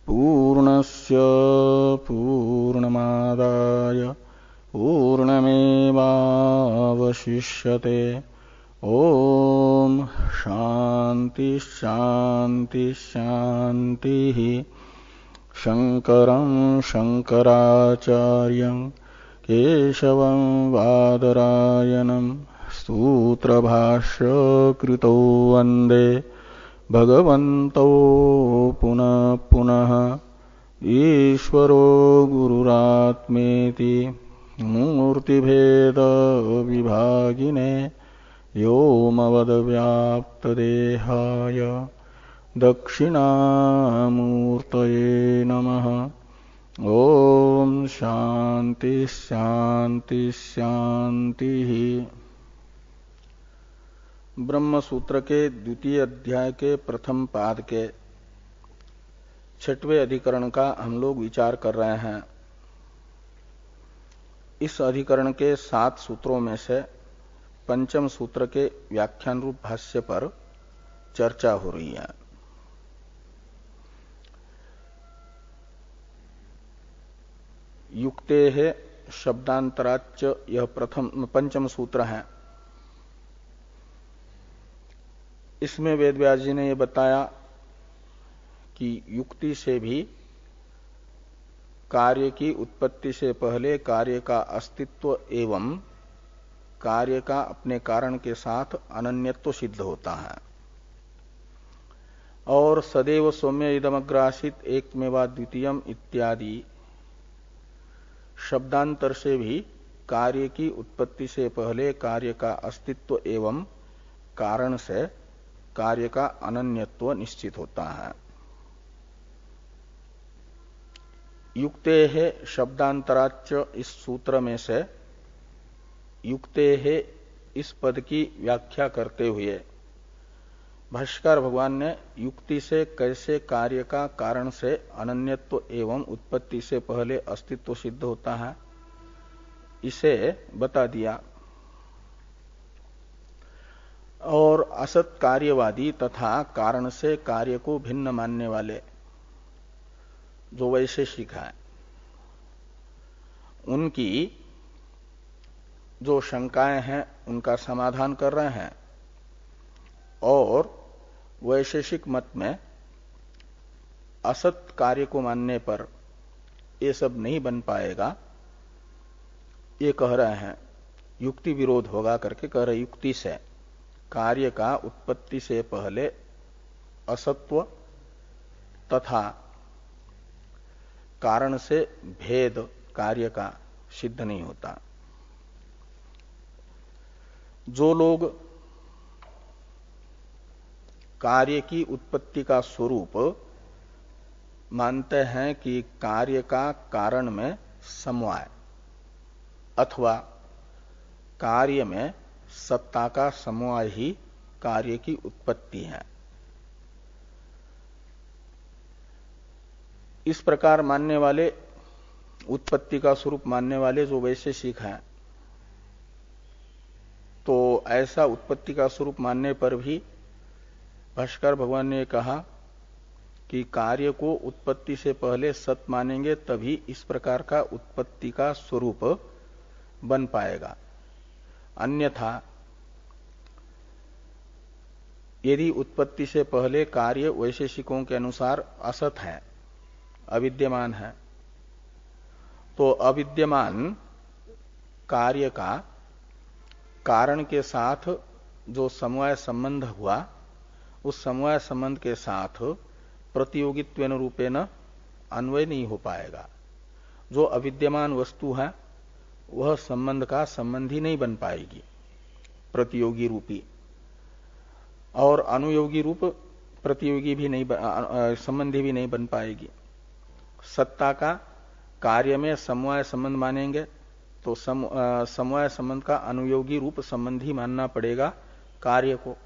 पूर्णस्य पूर्णमादाय पूर्णमेवावशिष्यते। ओम शांति शांति शांति। शंकरं शंकराचार्यं केशवं बादरायणं सूत्रभाष्य कृतो वन्दे भगवन्तो पुनः पुनः। ईश्वरो गुरुरात्मेति मूर्तिभेद विभागिने व्योमवद्व्याप्तदेहाय दक्षिणामूर्तये नमः। ओम शांति शांति शांति। ब्रह्म सूत्र के द्वितीय अध्याय के प्रथम पाद के छठवें अधिकरण का हम लोग विचार कर रहे हैं। इस अधिकरण के 7 सूत्रों में से पंचम सूत्र के व्याख्यान रूप भाष्य पर चर्चा हो रही है। युक्ते है शब्दांतराच यह पंचम सूत्र है। इसमें वेदव्यास जी ने यह बताया कि युक्ति से भी कार्य की उत्पत्ति से पहले कार्य का अस्तित्व एवं कार्य का अपने कारण के साथ अनन्यत्व सिद्ध होता है। और सदैव सौम्य इदमग्रासित एकमेवा द्वितीयम इत्यादि शब्दांतर से भी कार्य की उत्पत्ति से पहले कार्य का अस्तित्व एवं कारण से कार्य का अनन्यत्व निश्चित होता है। युक्ते है शब्दांतराच इस सूत्र में से युक्ते है इस पद की व्याख्या करते हुए भाष्यकार भगवान ने युक्ति से कैसे कार्य का कारण से अनन्यत्व एवं उत्पत्ति से पहले अस्तित्व सिद्ध होता है इसे बता दिया। और असत कार्यवादी तथा कारण से कार्य को भिन्न मानने वाले जो वैशेषिक है उनकी जो शंकाएं हैं उनका समाधान कर रहे हैं। और वैशेषिक मत में असत कार्य को मानने पर ये सब नहीं बन पाएगा ये कह रहे हैं। युक्ति विरोध होगा करके कह रहे युक्ति से कार्य का उत्पत्ति से पहले असत्व तथा कारण से भेद कार्य का सिद्ध नहीं होता। जो लोग कार्य की उत्पत्ति का स्वरूप मानते हैं कि कार्य का कारण में समवाय अथवा कार्य में सत्ता का समवाय ही कार्य की उत्पत्ति है, इस प्रकार मानने वाले उत्पत्ति का स्वरूप मानने वाले जो वैशेषिक हैं, तो ऐसा उत्पत्ति का स्वरूप मानने पर भी भाष्कर भगवान ने कहा कि कार्य को उत्पत्ति से पहले सत मानेंगे तभी इस प्रकार का उत्पत्ति का स्वरूप बन पाएगा। अन्यथा यदि उत्पत्ति से पहले कार्य वैशेषिकों के अनुसार असत है, अविद्यमान है, तो अविद्यमान कार्य का कारण के साथ जो समवाय संबंध हुआ उस समवाय संबंध के साथ प्रतियोगित्वेन रूपेण अन्वय नहीं हो पाएगा। जो अविद्यमान वस्तु है वह संबंध का संबंधी नहीं बन पाएगी प्रतियोगी रूपी, और अनुयोगी रूप प्रतियोगी भी नहीं संबंधी भी नहीं बन पाएगी। सत्ता का कार्य में समवाय संबंध मानेंगे तो समवाय संबंध का अनुयोगी रूप संबंधी मानना पड़ेगा कार्य को।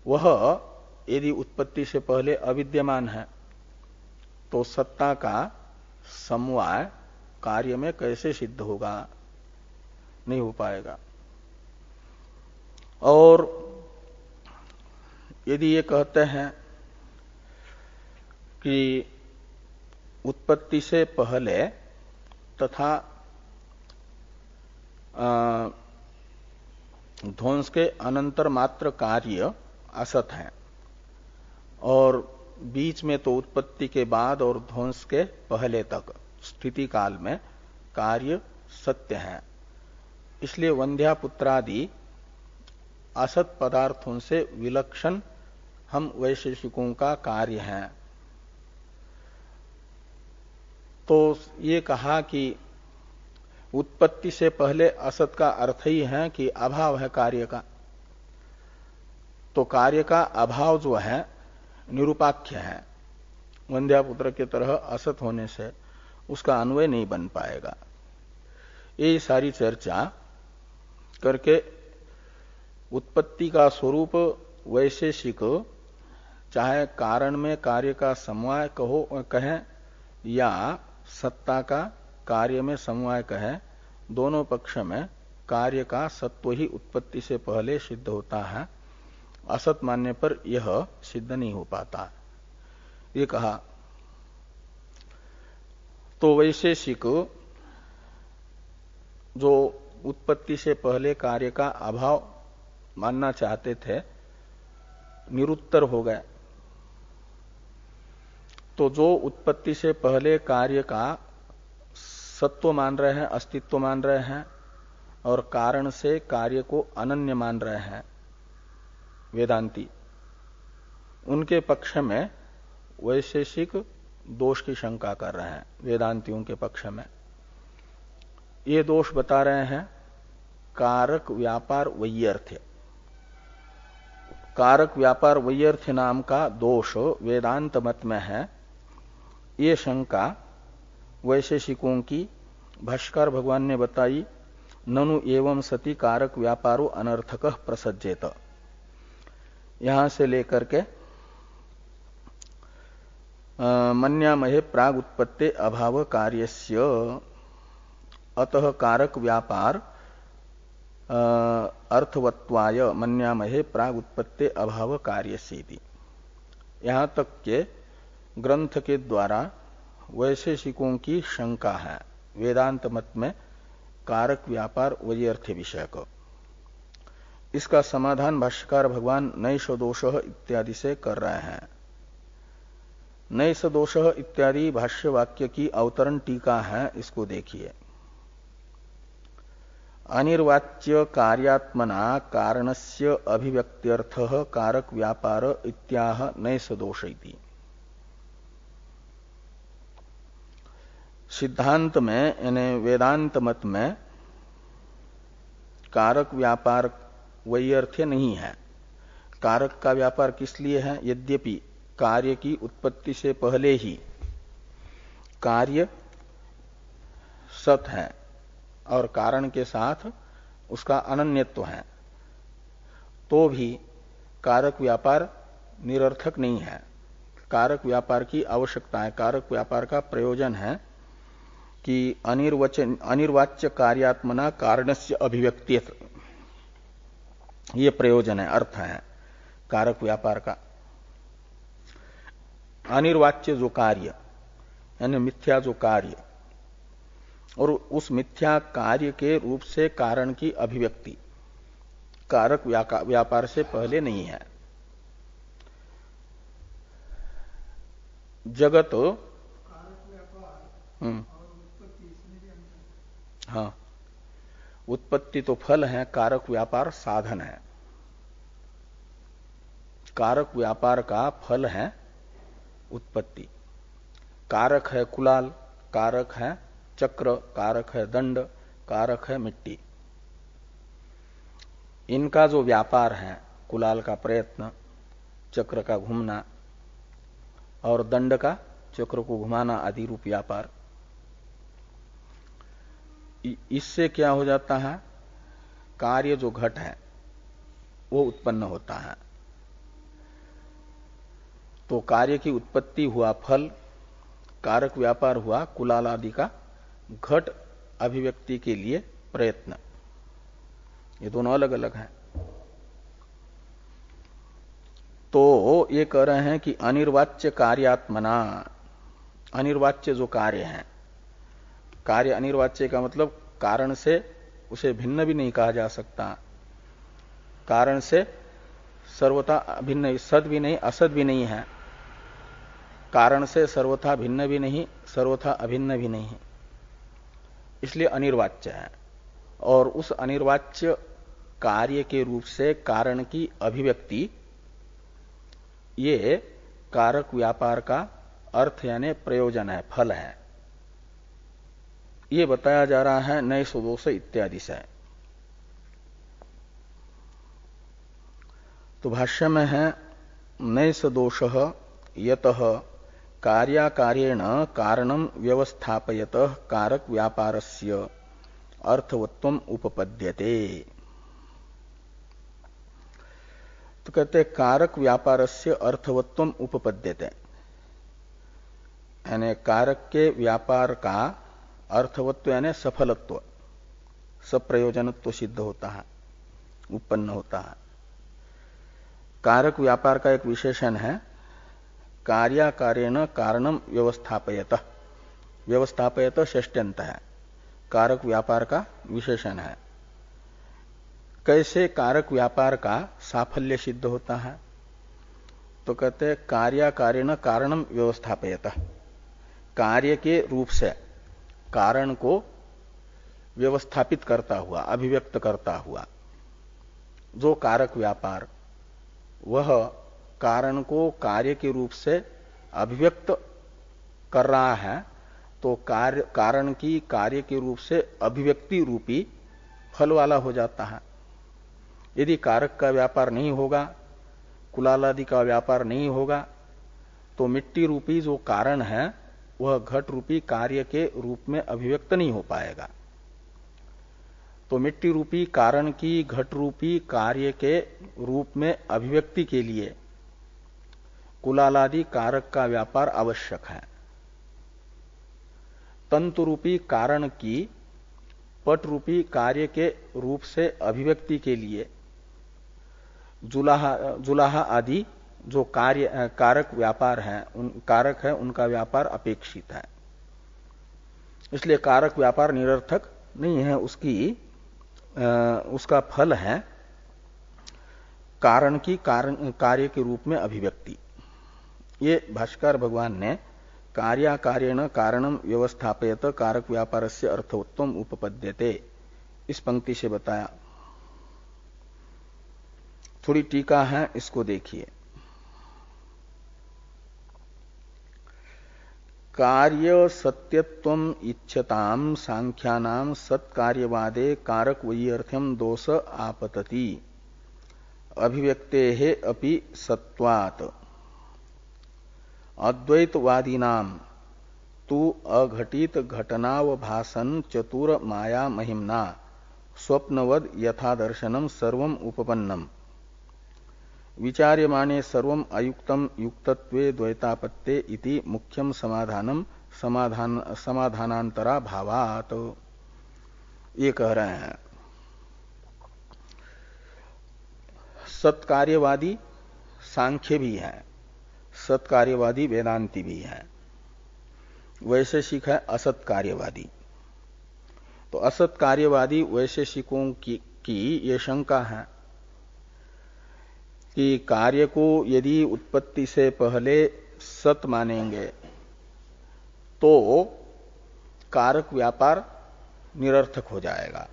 वह यदि उत्पत्ति से पहले अविद्यमान है तो सत्ता का समवाय कार्य में कैसे सिद्ध होगा, नहीं हो पाएगा। और यदि ये कहते हैं कि उत्पत्ति से पहले तथा ध्वंस के अनंतर मात्र कार्य असत है, और बीच में तो उत्पत्ति के बाद और ध्वंस के पहले तक स्थिति काल में कार्य सत्य है। इसलिए वंध्यापुत्रादि असत पदार्थों से विलक्षण हम वैशेषिकों का कार्य हैं। तो ये कहा कि उत्पत्ति से पहले असत का अर्थ ही है कि अभाव है कार्य का। तो कार्य का अभाव जो है निरुपाख्य है, वंध्यापुत्र की तरह असत होने से उसका अन्वय नहीं बन पाएगा। ये सारी चर्चा करके उत्पत्ति का स्वरूप वैशेषिक, चाहे कारण में कार्य का समवाय कहें या सत्ता का कार्य में समवाय कहें, दोनों पक्ष में कार्य का सत्व ही उत्पत्ति से पहले सिद्ध होता है। असत मानने पर यह सिद्ध नहीं हो पाता, ये कहा। तो वैशेषिक जो उत्पत्ति से पहले कार्य का अभाव मानना चाहते थे, निरुत्तर हो गए। तो जो उत्पत्ति से पहले कार्य का सत्व मान रहे हैं, अस्तित्व मान रहे हैं, और कारण से कार्य को अनन्य मान रहे हैं वेदांती, उनके पक्ष में वैशेषिक दोष की शंका कर रहे हैं। वेदांतियों के पक्ष में ये दोष बता रहे हैं कारक व्यापार वैयर्थ्य। कारक व्यापार वैयर्थ्य नाम का दोष वेदांत मत में है। ये शंका वैशेषिकों की भाष्कर भगवान ने बताई। ननु एवं सति कारक व्यापारो अनर्थकः प्रसज्जेत, यहां से लेकर के मन्यामहे प्राग उत्पत्ति अभाव कार्यस्य अतः कारक व्यापार अर्थवत्वाय मन्यामहे प्राग उत्पत्ति अभाव कार्यस्य। यहां तक के ग्रंथ के द्वारा वैशेषिकों की शंका है वेदांत मत में कारक व्यापार वैयर्थ्य विषय को। इसका समाधान भाष्यकार भगवान नैष दोषः इत्यादि से कर रहे हैं। नैष दोषः इत्यादि भाष्य वाक्य की अवतरण टीका है, इसको देखिए। अनिर्वाच्य कार्यात्मना कारणस्य अभिव्यक्त्यर्थः कारक व्यापार इत्याह नैष दोष इति। सिद्धांत में यानी वेदांत मत में कारक व्यापार वैयर्थ्य नहीं है। कारक का व्यापार किस लिए है? यद्यपि कार्य की उत्पत्ति से पहले ही कार्य सत है और कारण के साथ उसका अनन्यत्व है, तो भी कारक व्यापार निरर्थक नहीं है। कारक व्यापार की आवश्यकता है। कारक व्यापार का प्रयोजन है कि अनिर्वाच्य कार्यात्मना कारणस्य अभिव्यक्ति, ये प्रयोजन है, अर्थ है कारक व्यापार का। अनिर्वाच्य जो कार्य यानी मिथ्या जो कार्य, और उस मिथ्या कार्य के रूप से कारण की अभिव्यक्ति कारक व्यापार से पहले नहीं है। जगत हाँ, उत्पत्ति तो फल है, कारक व्यापार साधन है। कारक व्यापार का फल है उत्पत्ति। कारक है कुलाल, कारक है चक्र, कारक है दंड, कारक है मिट्टी। इनका जो व्यापार है, कुलाल का प्रयत्न, चक्र का घूमना और दंड का चक्र को घुमाना आदि रूप व्यापार, इससे क्या हो जाता है? कार्य जो घट है वो उत्पन्न होता है। तो कार्य की उत्पत्ति हुआ फल, कारक व्यापार हुआ कुलाल आदि का घट अभिव्यक्ति के लिए प्रयत्न। ये दोनों अलग अलग हैं। तो ये कह रहे हैं कि अनिर्वाच्य कार्यात्मना, अनिर्वाच्य जो कार्य है, कार्य अनिर्वाच्य का मतलब कारण से उसे भिन्न भी नहीं कहा जा सकता, कारण से सर्वथा भिन्न, सद भी नहीं असद भी नहीं है, कारण से सर्वथा भिन्न भी नहीं, सर्वथा अभिन्न भी नहीं, इसलिए अनिर्वाच्य है। और उस अनिर्वाच्य कार्य के रूप से कारण की अभिव्यक्ति ये कारक व्यापार का अर्थ यानी प्रयोजन है, फल है। ये बताया जा रहा है नए सुदोष इत्यादि से। तो भाष्य में है नए सदोष यतः कार्याकार्येण कारणम व्यवस्थापयत कारक व्यापारस्य अर्थवत्वम उपपद्यते। तो कहते कारक व्यापारस्य अर्थवत्वम उपपद्यते, यानी कारक के व्यापार का अर्थवत्व यानी सफलत्व, सप्रयोजनत्व सिद्ध होता है, उत्पन्न होता है। कारक व्यापार का एक विशेषण है कार्याकार्येण कारणम व्यवस्थापयत, व्यवस्थापयत षष्ट्यंत है, कारक व्यापार का विशेषण है। कैसे कारक व्यापार का साफल्य सिद्ध होता है? तो कहते हैं कार्याकार्येण कारणम व्यवस्थापयत, कार्य के रूप से कारण को व्यवस्थापित करता हुआ, अभिव्यक्त करता हुआ जो कारक व्यापार, वह कारण को कार्य के रूप से अभिव्यक्त कर रहा है, तो कार्य कारण की कार्य के रूप से अभिव्यक्ति रूपी फल वाला हो जाता है। यदि कारक का व्यापार नहीं होगा, कुलाल आदि का व्यापार नहीं होगा, तो मिट्टी रूपी जो कारण है वह घट रूपी कार्य के रूप में अभिव्यक्त नहीं हो पाएगा। तो मिट्टी रूपी कारण की घट रूपी कार्य के रूप में अभिव्यक्ति के लिए कुलालादि कारक का व्यापार आवश्यक है। तंतु रूपी कारण की पट रूपी कार्य के रूप से अभिव्यक्ति के लिए जुलाहा आदि जो कार्य कारक व्यापार है, कारक है, उनका व्यापार अपेक्षित है। इसलिए कारक व्यापार निरर्थक नहीं है, उसका फल है कारण की कार्य के रूप में अभिव्यक्ति। ये भाष्कर भगवान ने कार्याकार्येण कारणम व्यवस्थापयत कारक व्यापारस्य अर्थवत्वम उपपद्यते इस पंक्ति से बताया। थोड़ी टीका है, इसको देखिए। कार्य सत्यत्वम इच्छताम सांख्यानाम सत्कार्यवादे कारक वैयर्थ्यम दोष आपतति अभिव्यक्तेः अपि सत्वात् अद्वैतवादीनाम तु अघटित घटनावभासन चतुर माया महिम्ना स्वप्नवद यथा दर्शनम सर्वम उपपन्नम विचार्यमाने सर्वम अयुक्तम युक्तत्वे द्वैतापत्ते इति मुख्यम समाधानांतरा भावात। ये कह रहे हैं सत्कार्यवादी सांख्य भी है, सत्कार्यवादी वेदांती भी है, वैशेषिक है असत कार्यवादी। तो असत कार्यवादी वैशेषिकों की ये शंका है कि कार्य को यदि उत्पत्ति से पहले सत मानेंगे तो कारक व्यापार निरर्थक हो जाएगा।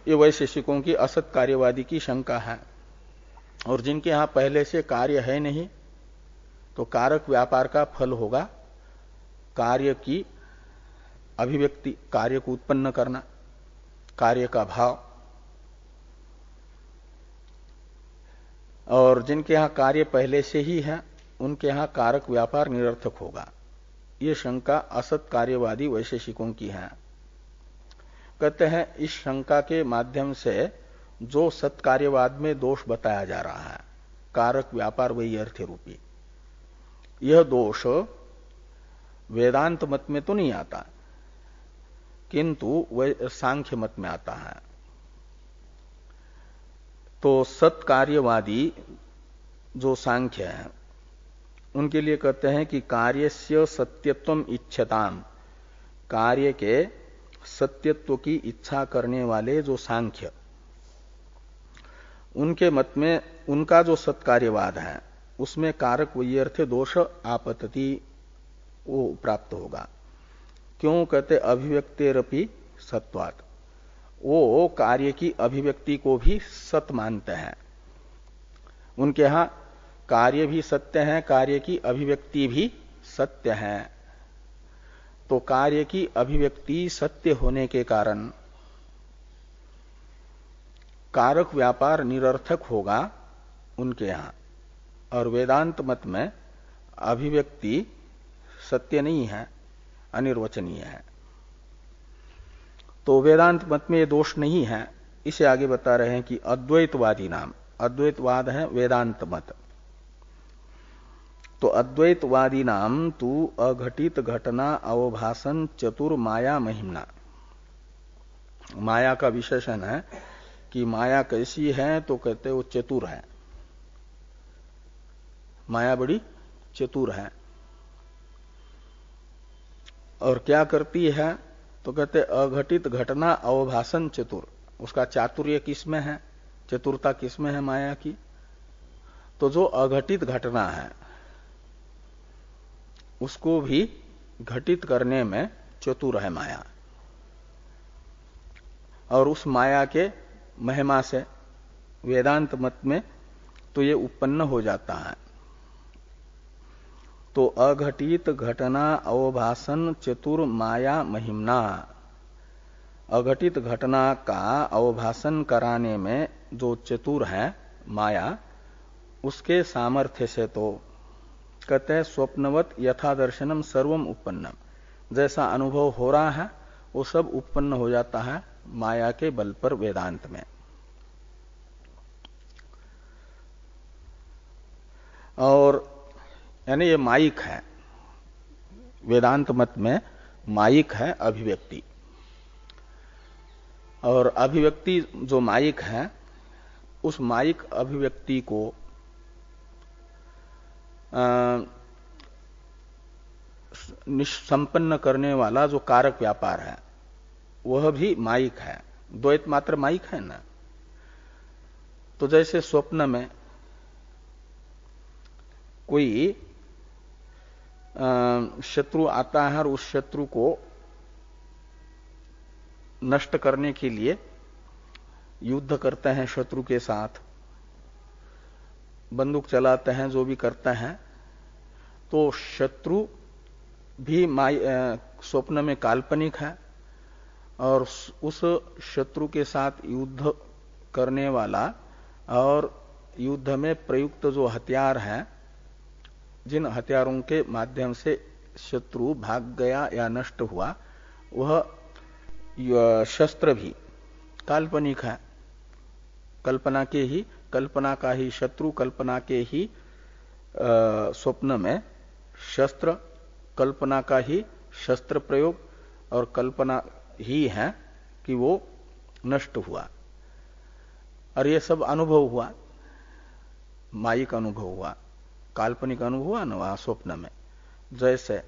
ये वैशेषिकों की असत कार्यवादी की शंका है। और जिनके यहां पहले से कार्य है नहीं, तो कारक व्यापार का फल होगा कार्य की अभिव्यक्ति, कार्य को उत्पन्न करना, कार्य का भाव। और जिनके यहां कार्य पहले से ही है, उनके यहां कारक व्यापार निरर्थक होगा। ये शंका असत कार्यवादी वैशेषिकों की है। कहते हैं इस शंका के माध्यम से जो सत्कार्यवाद में दोष बताया जा रहा है, कारक व्यापार वही अर्थ रूपी, यह दोष वेदांत मत में तो नहीं आता, किंतु वह सांख्य मत में आता है। तो सत्कार्यवादी जो सांख्य है उनके लिए कहते हैं कि कार्यस्य सत्यत्वम इच्छताम, कार्य के सत्यत्व की इच्छा करने वाले जो सांख्य, उनके मत में उनका जो सत्कार्यवाद है उसमें कारक वैयर्थ दोष आपतति वो प्राप्त होगा। क्यों कहते अभिव्यक्तेरपि सत्वात्, वो कार्य की अभिव्यक्ति को भी सत्य मानते हैं। उनके यहां कार्य भी सत्य है, कार्य की अभिव्यक्ति भी सत्य है। तो कार्य की अभिव्यक्ति सत्य होने के कारण कारक व्यापार निरर्थक होगा उनके यहां, और वेदांत मत में अभिव्यक्ति सत्य नहीं है, अनिर्वचनीय है। तो वेदांत मत में ये दोष नहीं है। इसे आगे बता रहे हैं कि अद्वैतवादी नाम, अद्वैतवाद है वेदांत मत। तो अद्वैतवादी नाम तू अघटित घटना अवभाषण चतुर माया महिमना। माया का विशेषण है कि माया कैसी है, तो कहते वो चतुर है, माया बड़ी चतुर है। और क्या करती है, तो कहते अघटित घटना अवभाषण चतुर। उसका चातुर्य किसमें है, चतुरता किसमें है माया की, तो जो अघटित घटना है उसको भी घटित करने में चतुर है माया। और उस माया के महिमा से वेदांत मत में तो ये उत्पन्न हो जाता है। तो अघटित घटना अवभाषण चतुर माया महिमना, अघटित घटना का अवभाषण कराने में जो चतुर है माया, उसके सामर्थ्य से तो कहते हैं स्वप्नवत यथा दर्शनम सर्वम उत्पन्नम, जैसा अनुभव हो रहा है वो सब उत्पन्न हो जाता है माया के बल पर वेदांत में। और यानी ये माइक है, वेदांत मत में माइक है अभिव्यक्ति। और अभिव्यक्ति जो माइक है, उस माइक अभिव्यक्ति को संपन्न करने वाला जो कारक व्यापार है वह भी माइक है। द्वैत मात्र माइक है ना। तो जैसे स्वप्न में कोई शत्रु आता है और उस शत्रु को नष्ट करने के लिए युद्ध करते हैं, शत्रु के साथ बंदूक चलाते हैं, जो भी करते हैं, तो शत्रु भी स्वप्न में काल्पनिक है। और उस शत्रु के साथ युद्ध करने वाला और युद्ध में प्रयुक्त जो हथियार हैं, जिन हथियारों के माध्यम से शत्रु भाग गया या नष्ट हुआ, वह शस्त्र भी काल्पनिक है। कल्पना का ही शत्रु, कल्पना के ही स्वप्न में शस्त्र, कल्पना का ही शस्त्र प्रयोग, और कल्पना ही है कि वो नष्ट हुआ। और ये सब अनुभव हुआ, माइक अनुभव हुआ, काल्पनिक अनुभव हुआ ना वहां स्वप्न में। जैसे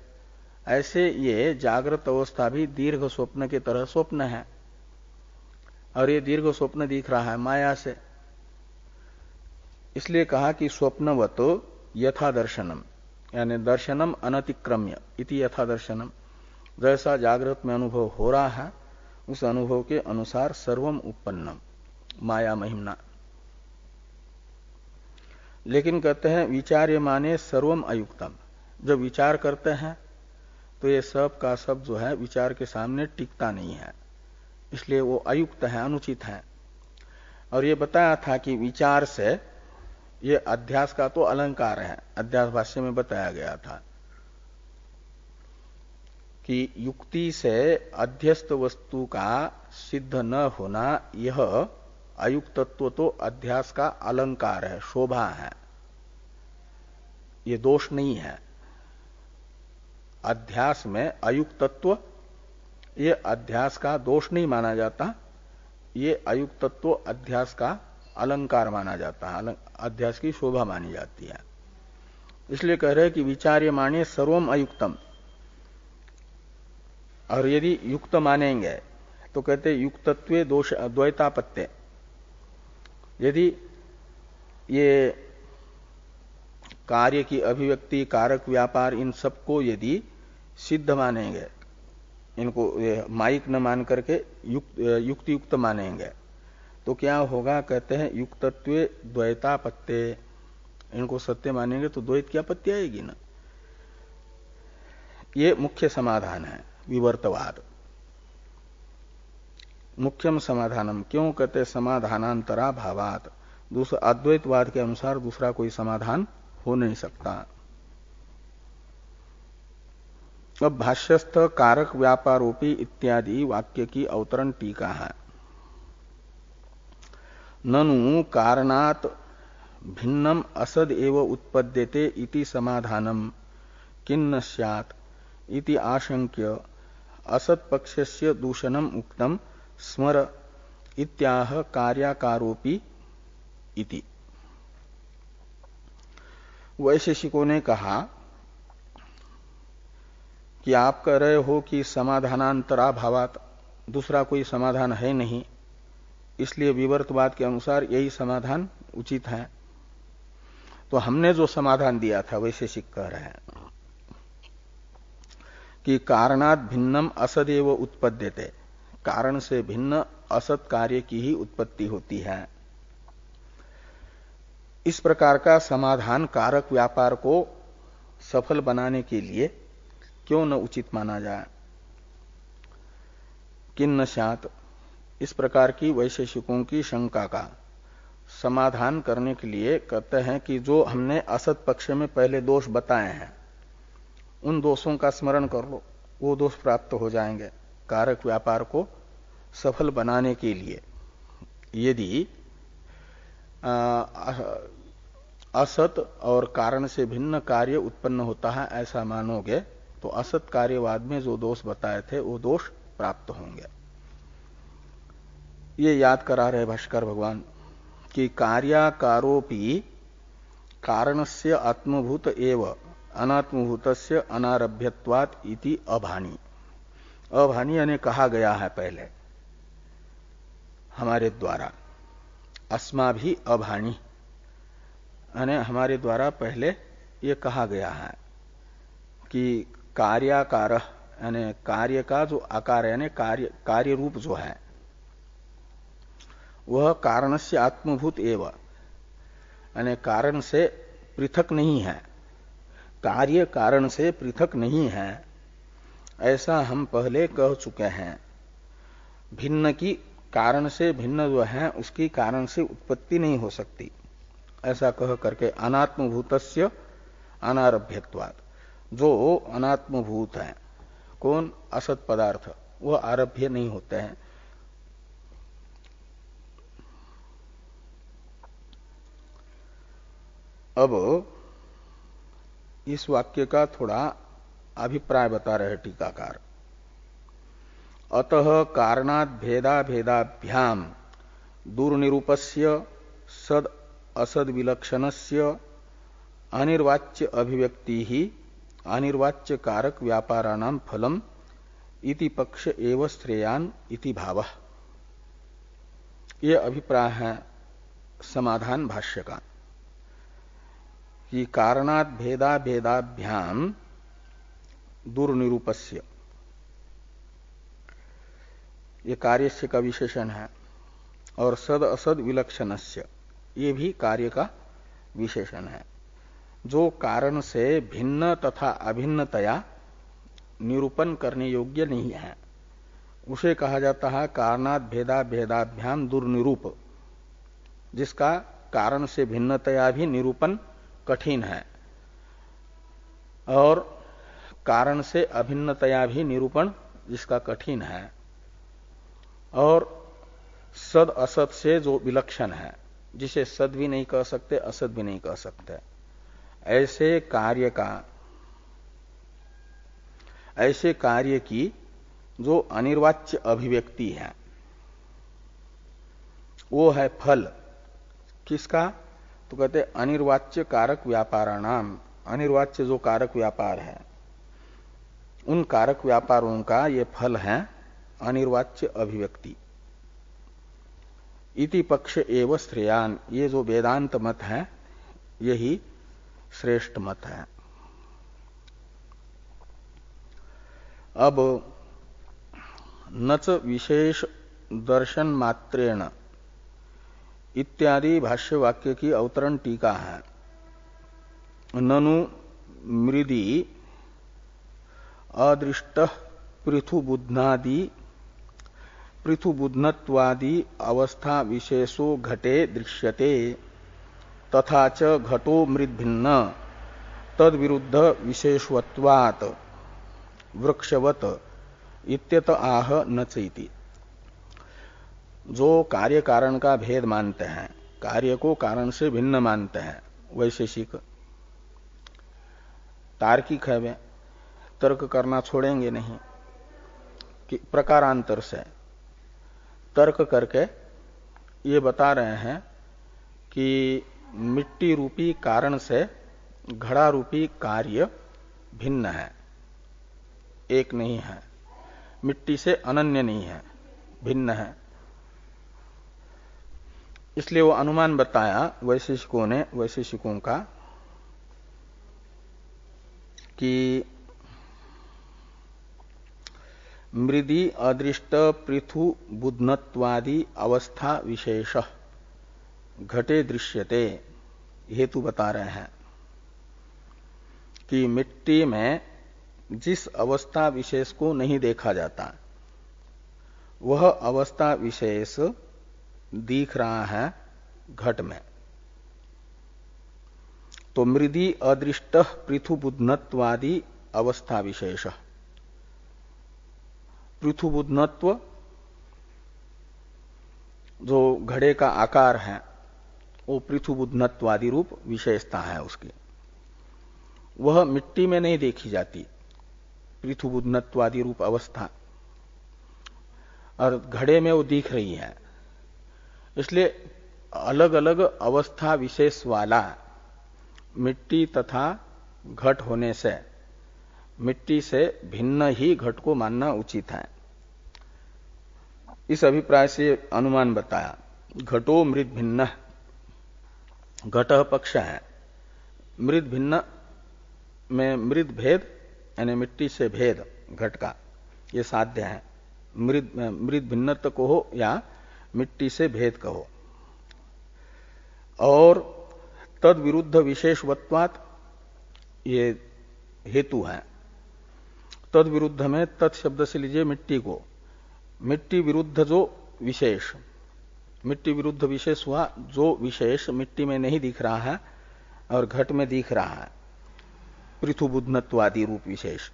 ऐसे ये जागृत अवस्था भी दीर्घ स्वप्न की तरह स्वप्न है, और ये दीर्घ स्वप्न दिख रहा है माया से। इसलिए कहा कि स्वप्नवत यथा दर्शनम, यानी दर्शनम अनतिक्रम्य इति यथा दर्शनम, जैसा जागृत में अनुभव हो रहा है उस अनुभव के अनुसार सर्वम उत्पन्नम माया महिमना। लेकिन कहते हैं विचार्य माने सर्वम अयुक्तम, जब विचार करते हैं तो ये सब का सब जो है विचार के सामने टिकता नहीं है, इसलिए वो अयुक्त है, अनुचित है। और ये बताया था कि विचार से ये अध्यास का तो अलंकार है, अध्यास भाष्य में बताया गया था कि युक्ति से अध्यस्त वस्तु का सिद्ध न होना यह अयुक्तत्व तो अध्यास का अलंकार है, शोभा है, ये दोष नहीं है। अध्यास में अयुक्तत्व ये अध्यास का दोष नहीं माना जाता, ये अयुक्तत्व अध्यास का अलंकार माना जाता है, अध्यास की शोभा मानी जाती है। इसलिए कह रहे हैं कि विचार्यमाणे सर्वम अयुक्तम। और यदि युक्त मानेंगे तो कहते युक्तत्वे दोष द्वैतापत्य। यदि ये कार्य की अभिव्यक्ति, कारक, व्यापार, इन सबको यदि सिद्ध मानेंगे, इनको माइक न मान करके युक्त मानेंगे, तो क्या होगा? कहते हैं युक्तत्वे द्वैतापत्य। इनको सत्य मानेंगे तो द्वैत की आपत्ति आएगी ना। ये मुख्य समाधान है विवर्तवाद। मुख्यम समाधानम क्यों कहते? समाधानांतरा भावात। दूसरा अद्वैतवाद के अनुसार दूसरा कोई समाधान हो नहीं सकता। अब भाष्यस्थ कारक व्यापारोपी इत्यादि वाक्य की अवतरण टीका है। ननु कारणात् भिन्नम असद एव उत्पद्यते इति समाधानम किन्न स्यात् इति आशंक्य असत पक्षस्य दूषणम उक्तम स्मर इत्याह कार्याकारोपी इति। वैशेषिकों ने कहा कि आप कह रहे हो कि समाधानांतरा भावात, दूसरा कोई समाधान है नहीं, इसलिए विवर्तवाद के अनुसार यही समाधान उचित है। तो हमने जो समाधान दिया था, वैशेषिक कह रहे हैं कि कारणात् भिन्नम असदेव उत्पद्यते, कारण से भिन्न असत कार्य की ही उत्पत्ति होती है। इस प्रकार का समाधान कारक व्यापार को सफल बनाने के लिए क्यों न उचित माना जाए? किन्न स्यात्, इस प्रकार की वैशेषिकों की शंका का समाधान करने के लिए कहते हैं कि जो हमने असत पक्ष में पहले दोष बताए हैं, उन दोषों का स्मरण कर लो, वो दोष प्राप्त हो जाएंगे। कारक व्यापार को सफल बनाने के लिए यदि असत और कारण से भिन्न कार्य उत्पन्न होता है ऐसा मानोगे, तो असत कार्यवाद में जो दोष बताए थे वो दोष प्राप्त होंगे। ये याद करा रहे भाष्कर भगवान कि कार्याकारोपि कारणस्य आत्मभूत एव अनात्मभूतस्य अनारभ्यत्वात् इति अभानी। अभानी यानी कहा गया है पहले हमारे द्वारा, अस्माभि अभानी यानी हमारे द्वारा पहले ये कहा गया है कि कार्याकार यानी कार्य का जो आकार यानी कार्य रूप जो है वह कारण से आत्मभूत एव यानी कारण से पृथक नहीं है, कार्य कारण से पृथक नहीं है, ऐसा हम पहले कह चुके हैं। भिन्न की कारण से भिन्न जो है उसकी कारण से उत्पत्ति नहीं हो सकती, ऐसा कह करके अनात्मभूतस्य अनारभ्यत्वात्, जो अनात्मभूत है कौन? असत पदार्थ, वह आरभ्य नहीं होते हैं। अब इस वाक्य का थोड़ा अभिप्राय बता रहे टीकाकार। अतः कारणात् भेदा भेदाभ्याम दुर्निरूपस्य सद असद विलक्षणस्य अनिर्वाच्य अभिव्यक्ति ही अनिर्वाच्य कारक व्यापाराणाम फलम इति पक्ष एव श्रेयान इति भावः। ये अभिप्राय है समाधान भाष्य का कि कारणात् भेदा भेदाभ्याम दुर्निरूपस्य, ये कार्यस्य का विशेषण है, और सद असद विलक्षणस्य, ये भी कार्य का विशेषण है। जो कारण से भिन्न तथा अभिन्नतया निरूपण करने योग्य नहीं है उसे कहा जाता है कारणात् भेदा भेदाभ्याम दुर्निरूप, जिसका कारण से भिन्नतया भी निरूपण कठिन है और कारण से अभिन्नतया भी निरूपण जिसका कठिन है, और सद असत से जो विलक्षण है, जिसे सद भी नहीं कह सकते असत भी नहीं कह सकते, ऐसे कार्य की जो अनिर्वाच्य अभिव्यक्ति है वो है फल, किसका? तो कहते अनिर्वाच्य कारक व्यापाराणाम, अनिर्वाच्य जो कारक व्यापार है उन कारक व्यापारों का ये फल है अनिर्वाच्य अभिव्यक्ति। इति पक्ष एव श्रेयान, ये जो वेदांत मत है यही श्रेष्ठ मत है। अब नच विशेष दर्शन मात्रेण इत्यादि भाष्य वाक्य की अवतरण टीका है। ननु मृदि अदृष्ट पृथुबुध्नत्वादि अवस्था विशेषो घटे दृश्यते तथा च घटो मृद्भिन्न तद विरुद्ध विशेषवत्वात् वृक्षवत इत्यत आह न चैति। जो कार्य कारण का भेद मानते हैं, कार्य को कारण से भिन्न मानते हैं वैशेषिक, तार्किक है वे, तर्क करना छोड़ेंगे नहीं कि प्रकारांतर से तर्क करके ये बता रहे हैं कि मिट्टी रूपी कारण से घड़ा रूपी कार्य भिन्न है, एक नहीं है, मिट्टी से अनन्य नहीं है, भिन्न है। इसलिए वो अनुमान बताया वैशेषिकों का कि मृदि अदृष्ट पृथु बुध्नत्वादि अवस्था विशेष घटे दृश्यते, हेतु बता रहे हैं कि मिट्टी में जिस अवस्था विशेष को नहीं देखा जाता वह अवस्था विशेष दिख रहा है घट में। तो मृदि अदृष्ट पृथुबुध्नत्वादि अवस्था विशेष, पृथुबुध्नत्व जो घड़े का आकार है वो पृथुबुध्नत्वादि रूप विशेषता है उसकी, वह मिट्टी में नहीं देखी जाती पृथुबुध्नत्वादि रूप अवस्था, और घड़े में वो दिख रही है। इसलिए अलग अलग अवस्था विशेष वाला मिट्टी तथा घट होने से मिट्टी से भिन्न ही घट को मानना उचित है। इस अभिप्राय से अनुमान बताया। घटो मृद भिन्न, घट पक्ष है, मृद भिन्न में मृद भेद यानी मिट्टी से भेद घट का ये साध्य है। मृद भिन्नत्व कहो या मिट्टी से भेद कहो। और तद विरुद्ध विशेषवत्वात् ये हेतु है। तद विरुद्ध में तत् शब्द से लीजिए मिट्टी को, मिट्टी विरुद्ध जो विशेष, मिट्टी विरुद्ध विशेष हुआ जो विशेष मिट्टी में नहीं दिख रहा है और घट में दिख रहा है, पृथुबुध्नत्वादि रूप विशेष,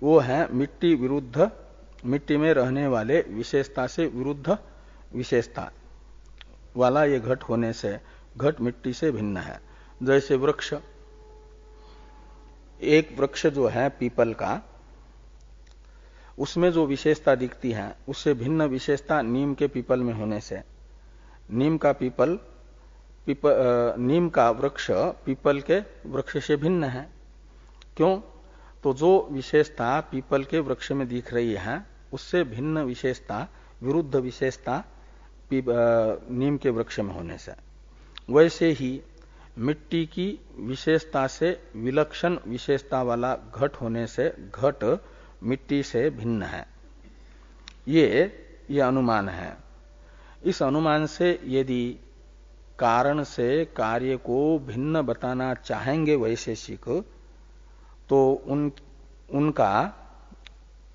वो है मिट्टी विरुद्ध, मिट्टी में रहने वाले विशेषता से विरुद्ध विशेषता वाला ये घट होने से घट मिट्टी से भिन्न है। जैसे वृक्ष, एक वृक्ष जो है पीपल का, उसमें जो विशेषता दिखती है उससे भिन्न विशेषता नीम के पीपल में होने से नीम का वृक्ष पीपल के वृक्ष से भिन्न है। क्यों? तो जो विशेषता पीपल के वृक्ष में दिख रही है उससे भिन्न विशेषता, विरुद्ध विशेषता नीम के वृक्ष में होने से, वैसे ही मिट्टी की विशेषता से विलक्षण विशेषता वाला घट होने से घट मिट्टी से भिन्न है। ये अनुमान है। इस अनुमान से यदि कारण से कार्य को भिन्न बताना चाहेंगे वैशेषिक, तो उनका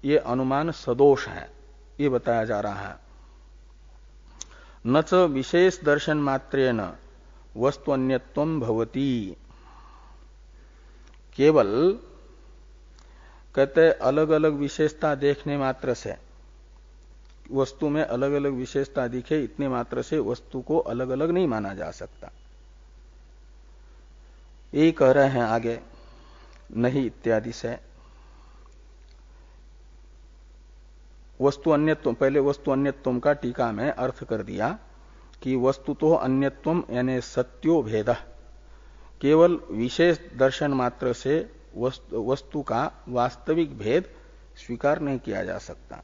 ये अनुमान सदोष है, ये बताया जा रहा है। न च विशेष दर्शन मात्रेण वस्तुअन्यत्वं भवति, केवल कहते अलग अलग विशेषता देखने मात्र से, वस्तु में अलग अलग विशेषता दिखे इतने मात्र से वस्तु को अलग अलग नहीं माना जा सकता। यही कह रहे हैं आगे नहीं इत्यादि से। वस्तु अन्यत्व, पहले वस्तु अन्यत्व का टीका में अर्थ कर दिया कि वस्तुतो अन्यत्वम यानी सत्यो भेद, केवल विशेष दर्शन मात्र से वस्तु का वास्तविक भेद स्वीकार नहीं किया जा सकता।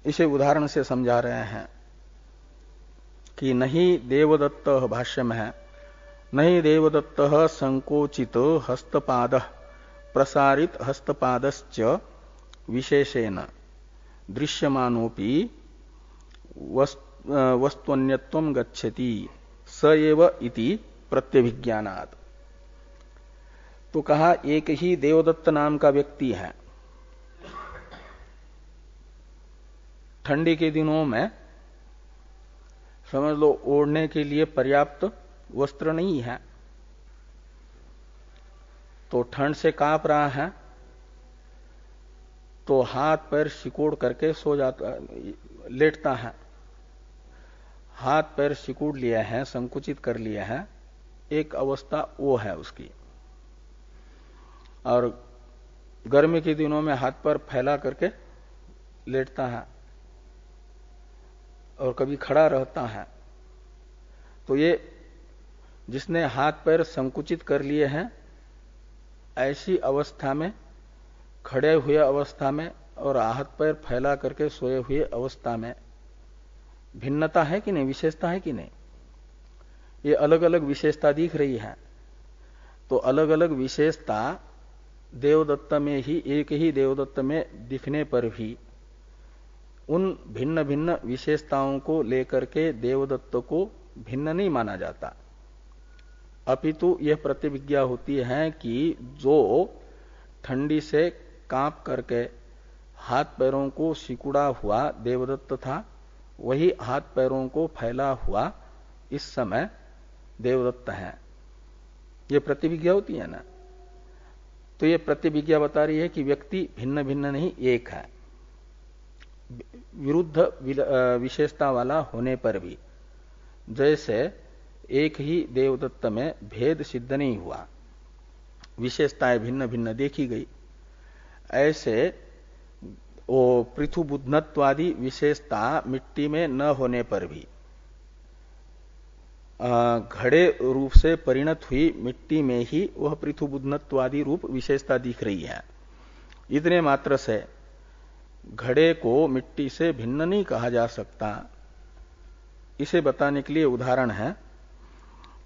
इसे उदाहरण से समझा रहे हैं कि नहीं देवदत्त, भाष्य में है, नहीं देवदत्त संकोचित हस्तपाद प्रसारित हस्तपादश्च विशेषेण दृश्यमानोपि वस्तुन्यत्वं गच्छति स एव इति प्रत्यभिज्ञानात्। तो कहा एक ही देवदत्त नाम का व्यक्ति है, ठंडी के दिनों में समझ लो ओढ़ने के लिए पर्याप्त वस्त्र नहीं है, तो ठंड से कांप रहा है, तो हाथ पैर सिकोड़ करके सो जाता, लेटता है। हाथ पैर सिकोड़ लिए हैं, संकुचित कर लिए हैं, एक अवस्था वो है उसकी। और गर्मी के दिनों में हाथ पैर फैला करके लेटता है और कभी खड़ा रहता है। तो ये जिसने हाथ पैर संकुचित कर लिए हैं, ऐसी अवस्था में, खड़े हुए अवस्था में और हाथ पैर फैला करके सोए हुए अवस्था में भिन्नता है कि नहीं, विशेषता है कि नहीं? ये अलग अलग विशेषता दिख रही है। तो अलग अलग विशेषता देवदत्त में ही, एक ही देवदत्त में दिखने पर भी उन भिन्न भिन्न विशेषताओं को लेकर के देवदत्त को भिन्न नहीं माना जाता, अपितु यह प्रतिविज्ञा होती है कि जो ठंडी से कांप करके हाथ पैरों को सिकुड़ा हुआ देवदत्त था, वही हाथ पैरों को फैला हुआ इस समय देवदत्त है। ये प्रतिविज्ञा होती है ना। तो ये प्रतिविज्ञा बता रही है कि व्यक्ति भिन्न भिन्न नहीं, एक है, विरुद्ध विशेषता वाला होने पर भी। जैसे एक ही देवदत्त में भेद सिद्ध नहीं हुआ, विशेषताएं भिन्न भिन्न देखी गई, ऐसे वो पृथुबुद्धत्वादि विशेषता मिट्टी में न होने पर भी घड़े रूप से परिणत हुई मिट्टी में ही वह पृथुबुद्धत्वादि रूप विशेषता दिख रही है। इतने मात्र से घड़े को मिट्टी से भिन्न नहीं कहा जा सकता। इसे बताने के लिए उदाहरण है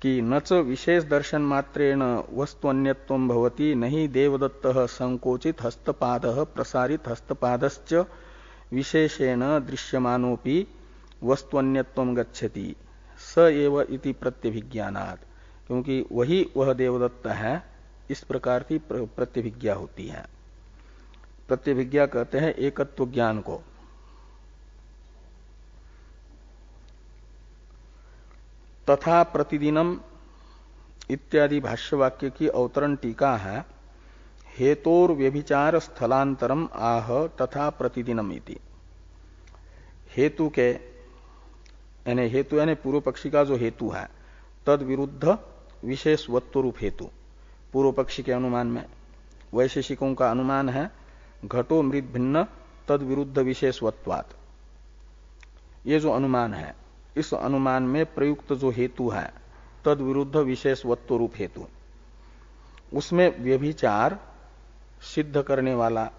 कि न च विशेष दर्शन मात्रेण वस्तुन्यत्वं भवति, नहीं देवदत्तः संकोचित हस्तपादः प्रसारित हस्तपादश्च विशेषेण दृश्यमानोपि वस्तुन्यत्वं गच्छति स एव इति प्रत्यभिज्ञानात्। क्योंकि वही वह देवदत्त है, इस प्रकार की प्रत्यभिज्ञा होती है। प्रत्यभिज्ञा कहते हैं एकत्व ज्ञान को। तथा प्रतिदिनम इत्यादि भाष्यवाक्य की अवतरण टीका है, हेतोर व्यभिचार स्थलांतरम आह तथा प्रतिदिनम इति। हेतु के यानी हेतु यानी पूर्व पक्षी का जो हेतु है, तद विरुद्ध विशेषवत्व रूप हेतु। पूर्व पक्षी के अनुमान में वैशेषिकों का अनुमान है घटो मृत भिन्न तद विरुद्ध विशेषवत्वात्। ये जो अनुमान है, इस अनुमान में प्रयुक्त जो हेतु है तद विरुद्ध विशेषवत्व रूप हेतु, उसमें व्यभिचार सिद्ध करने वाला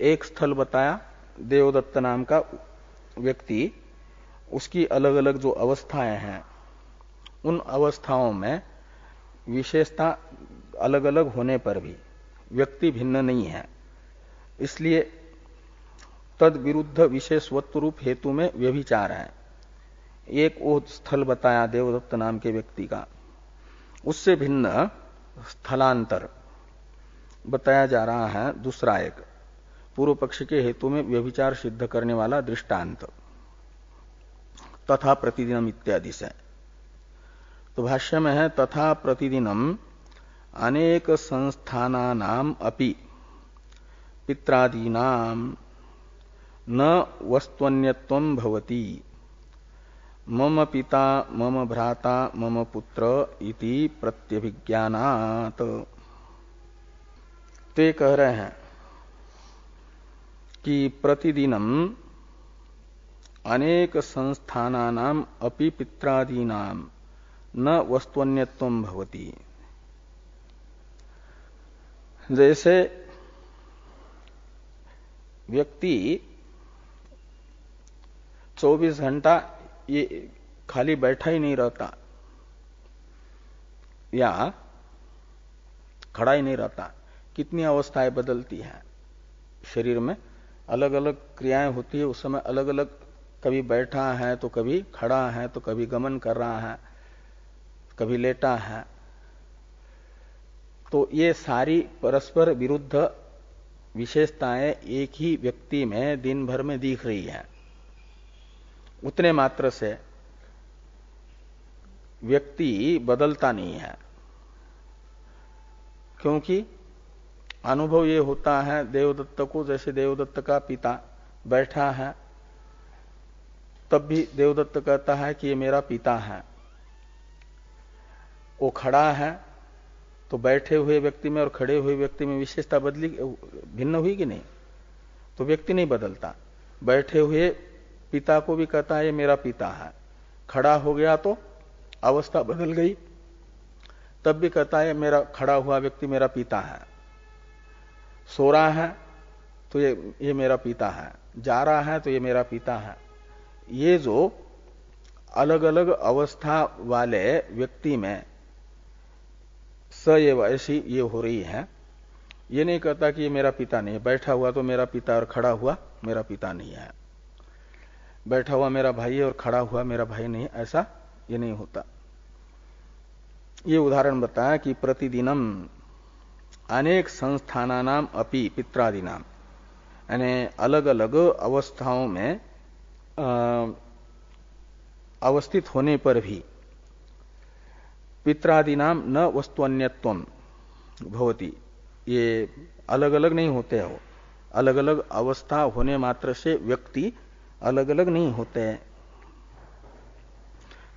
एक स्थल बताया, देवदत्त नाम का व्यक्ति, उसकी अलग अलग जो अवस्थाएं हैं, उन अवस्थाओं में विशेषता अलग अलग होने पर भी व्यक्ति भिन्न नहीं है। इसलिए तद विरुद्ध विशेषवत्व रूप हेतु में व्यभिचार है। एक वो स्थल बताया देवदत्त नाम के व्यक्ति का, उससे भिन्न स्थलांतर बताया जा रहा है दूसरा एक पूर्व पक्ष के हेतु में व्यभिचार सिद्ध करने वाला दृष्टांत, तथा प्रतिदिनम इत्यादि से। तो भाष्य में है तथा प्रतिदिनम अनेक संस्थानानाम अपि पित्रादीनाम न वस्तुन्यत्वं भवति, मम पिता मम भ्राता मम पुत्र इति प्रत्यभिज्ञानात्। ते कह रहे हैं कि प्रतिदिनम अनेक संस्थानानाम अपि पित्रादीनाम न वस्तुन्यत्वम भवति। जैसे व्यक्ति 24 घंटा ये खाली बैठा ही नहीं रहता या खड़ा ही नहीं रहता, कितनी अवस्थाएं बदलती हैं शरीर में, अलग अलग क्रियाएं होती है उस समय अलग अलग, कभी बैठा है तो कभी खड़ा है तो कभी गमन कर रहा है, कभी लेटा है। तो ये सारी परस्पर विरुद्ध विशेषताएं एक ही व्यक्ति में दिन भर में दिख रही है। उतने मात्र से व्यक्ति बदलता नहीं है, क्योंकि अनुभव ये होता है देवदत्त को, जैसे देवदत्त का पिता बैठा है तब भी देवदत्त कहता है कि ये मेरा पिता है। वो खड़ा है तो बैठे हुए व्यक्ति में और खड़े हुए व्यक्ति में विशेषता बदली, भिन्न हुई कि नहीं? तो व्यक्ति नहीं बदलता। बैठे हुए पिता को भी कहता है ये मेरा पिता है, खड़ा हो गया तो अवस्था बदल गई, तब भी कहता है मेरा खड़ा हुआ व्यक्ति मेरा पिता है। सो रहा है तो ये मेरा पिता है, जा रहा है तो ये मेरा पिता है। ये जो अलग अलग अवस्था वाले व्यक्ति में सएव ऐसी ये हो रही है, ये नहीं कहता कि ये मेरा पिता नहीं है। बैठा हुआ तो मेरा पिता और खड़ा हुआ मेरा पिता नहीं है, बैठा हुआ मेरा भाई है और खड़ा हुआ मेरा भाई नहीं, ऐसा ये नहीं होता। ये उदाहरण बताया कि प्रतिदिनम अनेक संस्थानानाम अपि पित्रादीनाम, यानी अलग अलग अवस्थाओं में अवस्थित होने पर भी पित्रादीनाम न वस्तुन्यत्वम भवति, ये अलग अलग नहीं होते हो, अलग अलग अवस्था होने मात्र से व्यक्ति अलग अलग नहीं होते हैं।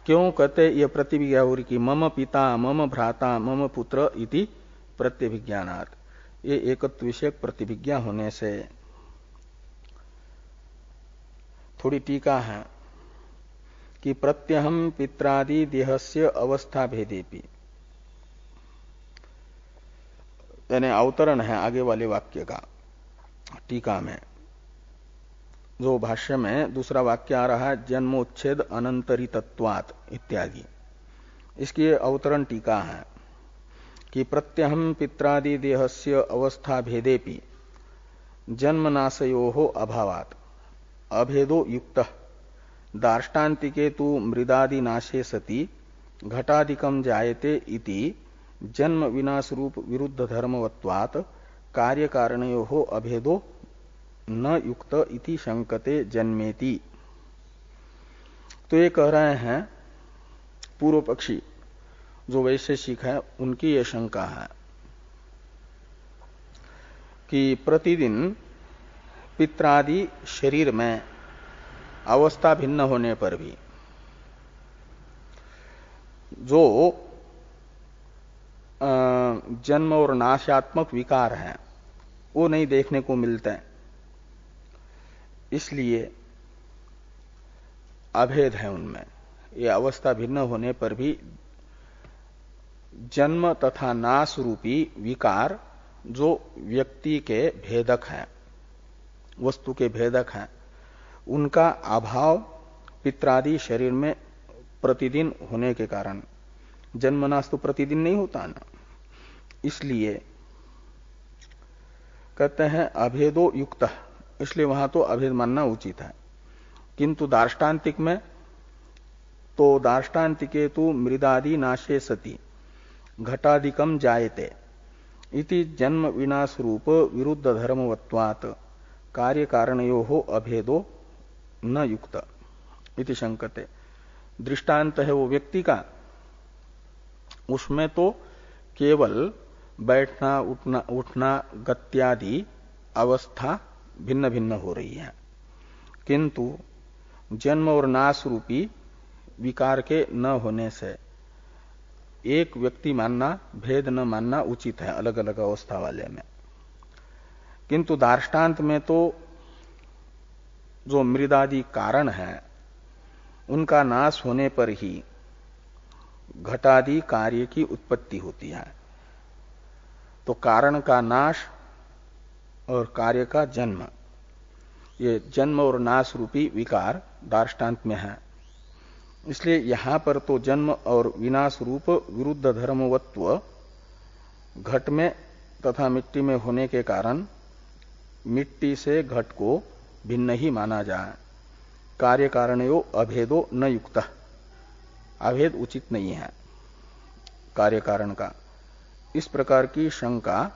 क्यों कहते ये प्रतिविज्ञा हो रही कि मम पिता मम भ्राता मम पुत्र इति प्रत्यभिज्ञानात्, ये एकत्व विषयक प्रतिविज्ञा होने से। थोड़ी टीका है कि प्रत्यहम पित्रादि देहस्य अवस्था भेदेपि, यानी अवतरण है आगे वाले वाक्य का टीका में। जो भाष्य में दूसरा वाक्य आ रहा है जन्मोच्छेद अनंतरितत्वात् इत्यादि, इसकी अवतरण टीका है कि प्रत्यहम पित्रादि देहस्य अवस्था भेदेपि जन्मनाशयोः अभावात् अभेदो युक्तः दार्ष्टान्तिके तु मृदादि नाशे सति घटादिकम जायते इति जन्म विनाश रूप विरुद्ध धर्मवत्वात् कार्य कारणयोः अभेदो न युक्त इति शंकते जन्मेति। तो ये कह रहे हैं पूर्व पक्षी जो वैशेषिक है, उनकी यह शंका है कि प्रतिदिन पित्रादि शरीर में अवस्था भिन्न होने पर भी जो जन्म और नाशात्मक विकार हैं वो नहीं देखने को मिलते हैं, इसलिए अभेद है उनमें। ये अवस्था भिन्न होने पर भी जन्म तथा नाश रूपी विकार जो व्यक्ति के भेदक हैं, वस्तु के भेदक हैं, उनका अभाव पित्रादि शरीर में प्रतिदिन होने के कारण, जन्मनाश तो प्रतिदिन नहीं होता ना, इसलिए कहते हैं अभेदो युक्त, इसलिए वहां तो अभेद मानना उचित है। किंतु दार्ष्टान्तिक में तो दार्ष्टान्तिके तु मृदादि नाशे सति घटादिकम जायते इति जन्म विनाश रूप विरुद्ध धर्मवत्वात् कार्य कारणयोः अभेदो न युक्त इति शंकते। दृष्टांत है वो व्यक्ति का, उसमें तो केवल बैठना उठना गत्यादि अवस्था भिन्न भिन्न हो रही है, किंतु जन्म और नाश रूपी विकार के न होने से एक व्यक्ति मानना, भेद न मानना उचित है अलग अलग अवस्था वाले में। किंतु दार्ष्टान्त में तो जो मृदादि कारण है उनका नाश होने पर ही घटादि कार्य की उत्पत्ति होती है। तो कारण का नाश और कार्य का जन्म, ये जन्म और नाश रूपी विकार दार्ष्टान्त में है। इसलिए यहां पर तो जन्म और विनाश रूप विरुद्ध धर्मवत्व घट में तथा मिट्टी में होने के कारण मिट्टी से घट को भिन्न ही माना जाए। कार्य कारणयो अभेदो न युक्त, अभेद उचित नहीं है कार्य कारण का। इस प्रकार की शंका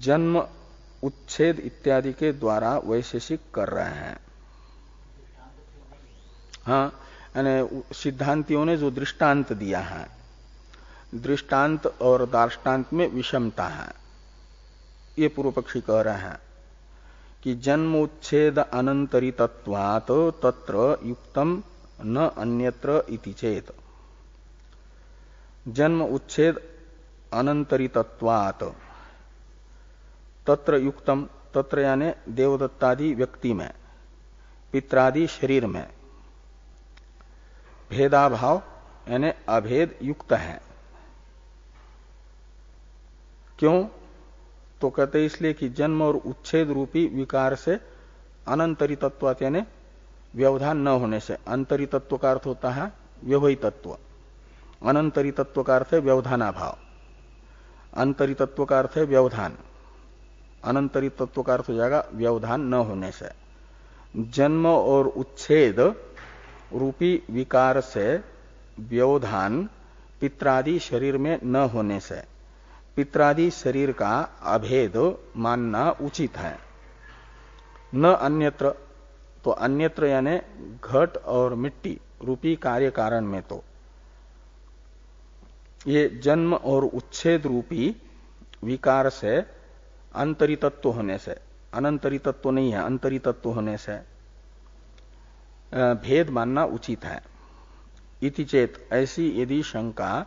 जन्म उच्छेद इत्यादि के द्वारा वैशेषिक कर रहे हैं। हाँ, यानी सिद्धांतियों ने जो दृष्टांत दिया है, दृष्टांत और दार्ष्टान्त में विषमता है। ये पूर्व पक्षी कह रहे हैं कि जन्म उच्छेद अनंतरितत्वात् तत्र युक्तम न अन्यत्र इति चेत। जन्म उच्छेद अनंतरितत्वात् तत्र युक्तम, तत्र यानी देवदत्तादि व्यक्ति में, पित्रादि शरीर में भेदाभाव यानी अभेद युक्त है। क्यों? तो कहते इसलिए कि जन्म और उच्छेद रूपी विकार से अनंतरितत्वात् यानी व्यवधान न होने से। अंतरितत्व का अर्थ होता है व्यवहितत्व, अनंतरितत्व का अर्थ है व्यवधानाभाव, अंतरितत्व का अर्थ है व्यवधान, अनंतरितत्व का अर्थ हो जाएगा व्यवधान न होने से। जन्म और उच्छेद रूपी विकार से व्यवधान पित्रादि शरीर में न होने से पित्रादि शरीर का अभेद मानना उचित है। न अन्यत्र, तो अन्यत्र यानी घट और मिट्टी रूपी कार्य कारण में तो ये जन्म और उच्छेद रूपी विकार से अंतरितत्व होने से, अनंतरितत्व नहीं है, अंतरितत्व होने से भेद मानना उचित है। इति चेत, ऐसी यदि शंका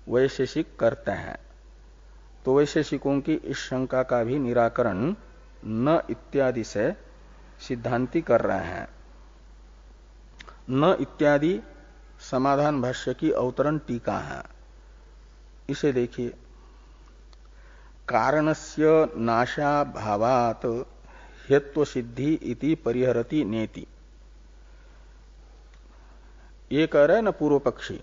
वैशेषिक करते हैं तो वैशेषिकों की इस शंका का भी निराकरण न इत्यादि से सिद्धांति कर रहे हैं। न इत्यादि समाधान भाष्य की अवतरण टीका है। इसे देखिए, कारणस्य नाशाभावात् हेत्व सिद्धि इति परिहरति नेति। ये कह रहे हैं न पूर्व पक्षी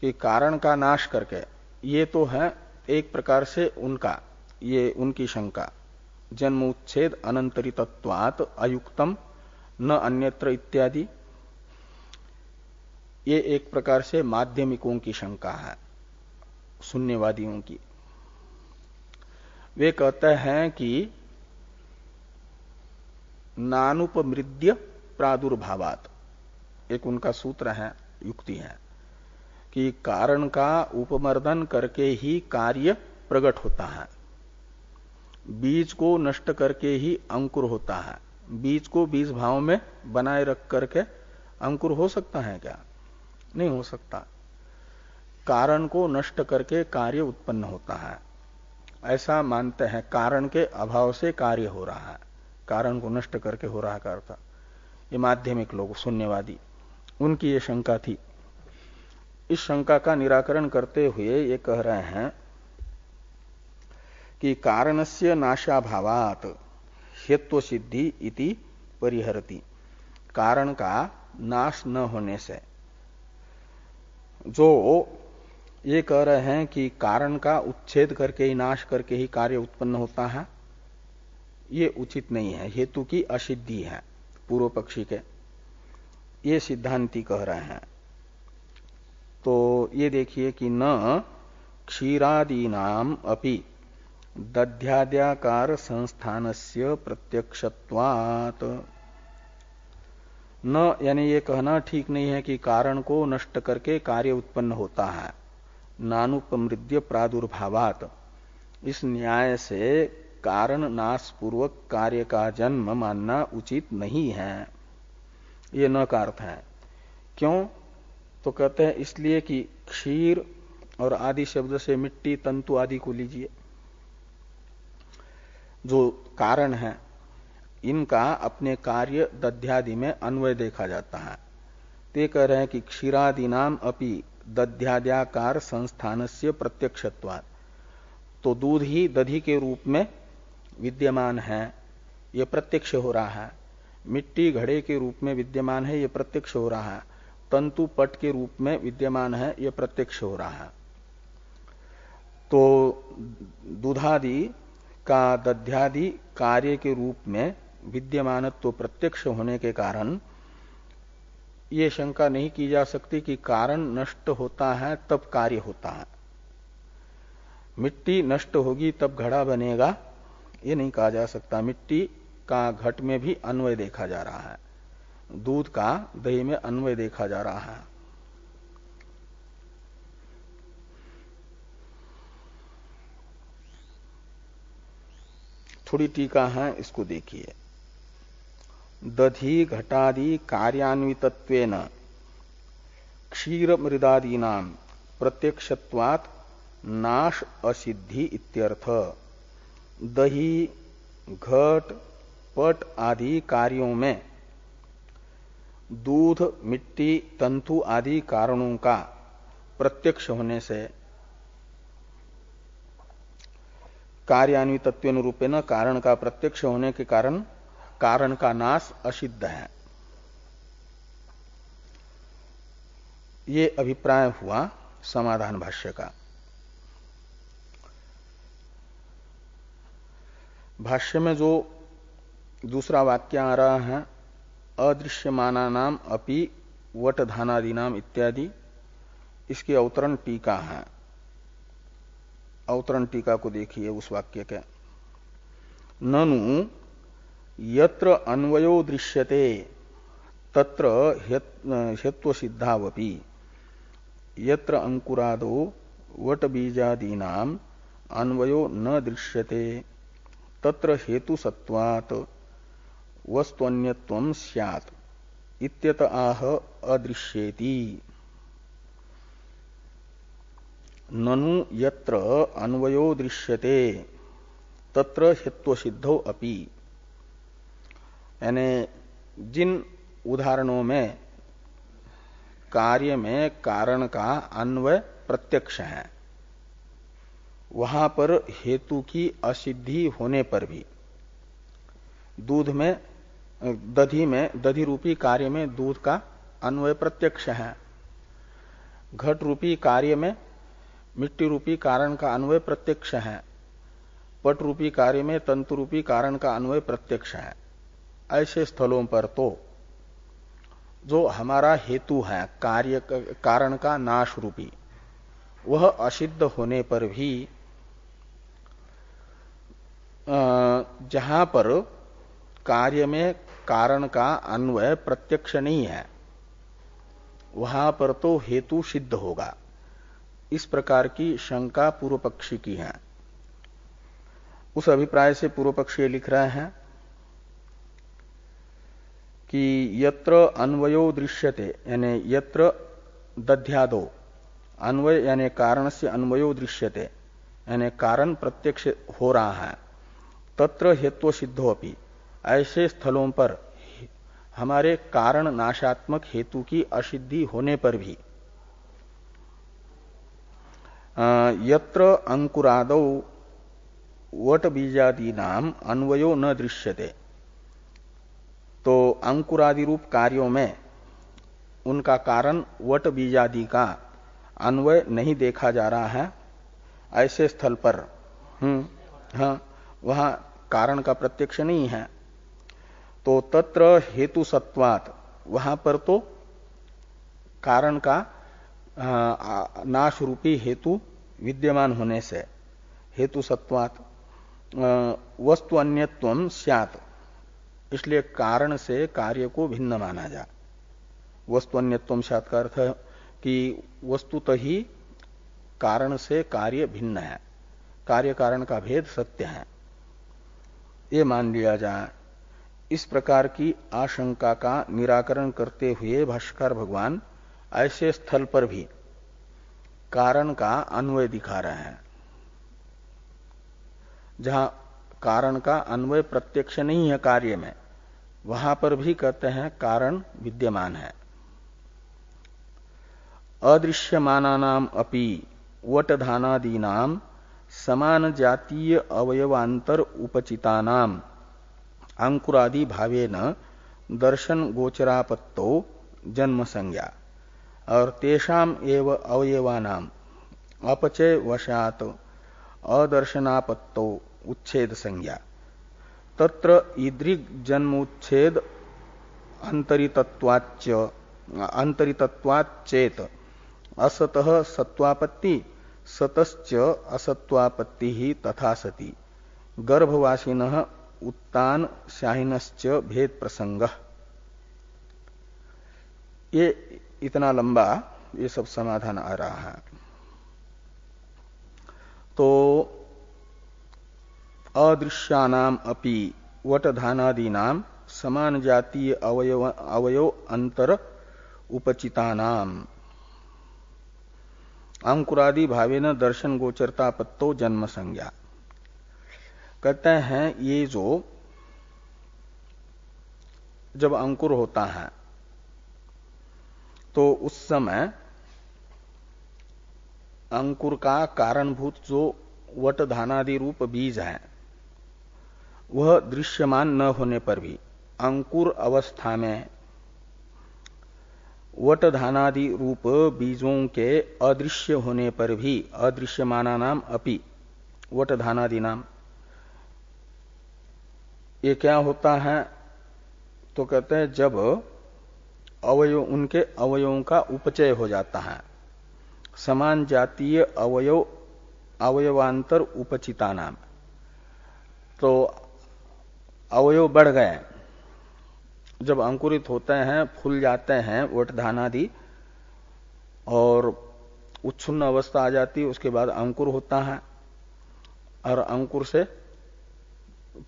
कि कारण का नाश करके, ये तो है एक प्रकार से उनका, ये उनकी शंका, जन्म उच्छेद अनंतरितत्वात् अयुक्तम न अन्यत्र इत्यादि, ये एक प्रकार से माध्यमिकों की शंका है, शून्यवादियों की। वे कहते हैं कि नानुपमृद्य प्रादुर्भावात्, एक उनका सूत्र है, युक्ति है कि कारण का उपमर्दन करके ही कार्य प्रकट होता है। बीज को नष्ट करके ही अंकुर होता है। बीज को बीज भाव में बनाए रख करके अंकुर हो सकता है क्या? नहीं हो सकता। कारण को नष्ट करके कार्य उत्पन्न होता है, ऐसा मानते हैं। कारण के अभाव से कार्य हो रहा है, कारण को नष्ट करके हो रहा का अर्थ। ये माध्यमिक लोग, शून्यवादी, उनकी ये शंका थी। इस शंका का निराकरण करते हुए ये कह रहे हैं कि कारणस्य नाशाभावात् हेत्व सिद्धि इति परिहरति। कारण का नाश न होने से, जो ये कह रहे हैं कि कारण का उच्छेद करके ही, नाश करके ही कार्य उत्पन्न होता है, ये उचित नहीं है, हेतु की असिद्धि है पूर्व पक्षी के, ये सिद्धांति कह रहे हैं। तो ये देखिए कि न क्षीरादीनाम अपि दध्याद्याकार संस्थानस्य प्रत्यक्षत्वात्, न यानी ये कहना ठीक नहीं है कि कारण को नष्ट करके कार्य उत्पन्न होता है। नानुपमृद्य प्रादुर्भावात्, इस न्याय से कारण नाश पूर्वक कार्य का जन्म मानना उचित नहीं है, ये न का अर्थ है। क्यों? तो कहते हैं इसलिए कि क्षीर और आदि शब्द से मिट्टी, तंतु आदि को लीजिए, जो कारण है, इनका अपने कार्य दध्यादि में अन्वय देखा जाता है। ते कह रहे हैं कि क्षीरादीनाम अपि दध्याद्याकार संस्थानस्य प्रत्यक्षत्वात्, तो दूध ही दधि के रूप में विद्यमान है, यह प्रत्यक्ष हो रहा है। मिट्टी घड़े के रूप में विद्यमान है, यह प्रत्यक्ष हो रहा है। तंतु पट के रूप में विद्यमान है, यह प्रत्यक्ष हो रहा है। तो दूधादि का दध्यादि कार्य के रूप में विद्यमानत्व प्रत्यक्ष होने के कारण ये शंका नहीं की जा सकती कि कारण नष्ट होता है तब कार्य होता है, मिट्टी नष्ट होगी तब घड़ा बनेगा, ये नहीं कहा जा सकता। मिट्टी का घट में भी अन्वय देखा जा रहा है, दूध का दही में अन्वय देखा जा रहा है। थोड़ी टीका है, इसको देखिए। दधि घटादि कार्यान्वितत्वेन क्षीर मृदादीनाम प्रत्यक्षत्वात् नाश असिद्धि इत्यर्थ। दही घट पट आदि कार्यों में दूध मिट्टी तंतु आदि कारणों का प्रत्यक्ष होने से कार्यान्वितत्वेन रूपेण कारण का प्रत्यक्ष होने के कारण कारण का नाश असिद्ध है। ये अभिप्राय हुआ समाधान भाष्य का। भाष्य में जो दूसरा वाक्य आ रहा है, अदृश्यमाना नाम अपि वटधानादि नाम इत्यादि, इसकी अवतरण टीका है। अवतरण टीका को देखिए उस वाक्य के। ननु यत्र अन्वयो दृश्यते तत्र हेत्व सिद्धावपि यत्र अंकुरादो वट बीजादीनाम अन्वयो न दृश्यते तत्र हेतु सत्वात् वस्तुन्यत्वं स्यात् इत्यत आह अदृश्येति। ननु यत्र अन्वयो दृश्यते तत्र हेत्व सिद्धो अपि, यानी जिन उदाहरणों में कार्य में कारण का अन्वय प्रत्यक्ष है, वहां पर हेतु की असिद्धि होने पर भी, दूध में दधि रूपी कार्य में दूध का अन्वय प्रत्यक्ष है, घट रूपी कार्य में मिट्टी रूपी कारण का अन्वय प्रत्यक्ष है, पट रूपी कार्य में तंतु रूपी कारण का अन्वय प्रत्यक्ष है। ऐसे स्थलों पर तो जो हमारा हेतु है कार्य कारण का नाश रूपी, वह असिद्ध होने पर भी जहां पर कार्य में कारण का अन्वय प्रत्यक्ष नहीं है, वहां पर तो हेतु सिद्ध होगा। इस प्रकार की शंका पूर्व पक्षी की है। उस अभिप्राय से पूर्व पक्षी लिख रहे हैं कि यत्र अन्वयो दृश्यते, यानी यत्र दध्यादो, अन्वय यानी कारण से अन्वयो दृश्यते, यानी कारण प्रत्यक्ष हो रहा है, तत्र हेत्व सिद्धोपि, ऐसे स्थलों पर हमारे कारण नाशात्मक हेतु की असिद्धि होने पर भी यत्र अंकुरादौ वट बीजादि नाम अन्वयो न दृश्यते, तो अंकुरादि रूप कार्यों में उनका कारण वट बीजादि का अन्वय नहीं देखा जा रहा है, ऐसे स्थल पर वहां कारण का प्रत्यक्ष नहीं है, तो तत्र हेतु सत्वात्, वहां पर तो कारण का नाश रूपी हेतु विद्यमान होने से हेतु सत्वात् वस्तु अन्यत्वं स्यात्, इसलिए कारण से कार्य को भिन्न माना जा। वस्तु अन्यत्वं स्यात् का अर्थ है कि वस्तुतः ही कारण से कार्य भिन्न है, कार्य कारण का भेद सत्य है, ये मान लिया जाए। इस प्रकार की आशंका का निराकरण करते हुए भाष्यकार भगवान ऐसे स्थल पर भी कारण का अन्वय दिखा रहे हैं, जहां कारण का अन्वय प्रत्यक्ष नहीं है कार्य में, वहां पर भी कहते हैं कारण विद्यमान है। अदृश्यमानानाम अपि वटधानादीनाम समान जातीय अवयवांतर उपचितानाम अंकुरादि भावेन दर्शन गोचरापत्तो जन्म संज्ञा और तेषाम एव अवयवानाम अपचय वशात अदर्शनापत्तो उच्छेद संज्ञा तत्र ईदृग जन्मोच्छेद अंतरितत्वाच्चेत असतः सत्वापत्ति सतश्च असत्वापत्ति ही तथा सती गर्भवासिनः उत्तान शाहिनश्च भेद प्रसंग। ये इतना लंबा ये सब समाधान आ रहा है। तो अदृश्यानाम अपि वटधानादीनाम समान जातीय अवयव अंतर उपचितानाम अंकुरादि भावेन दर्शन गोचरतापत्तो जन्म संज्ञा। कहते हैं ये जो जब अंकुर होता है तो उस समय अंकुर का कारणभूत जो वटधानादि रूप बीज है वह दृश्यमान न होने पर भी अंकुर अवस्था में वटधानादि रूप बीजों के अदृश्य होने पर भी अदृश्यमाना नाम अपि वटधानादि नाम ये क्या होता है तो कहते हैं जब अवयव उनके अवयवों का उपचय हो जाता है समान जातीय अवयवांतर उपचिता नाम तो अवयव बढ़ गए जब अंकुरित होते हैं फूल जाते हैं वटधानादि और उच्छुन्न अवस्था आ जाती है उसके बाद अंकुर होता है और अंकुर से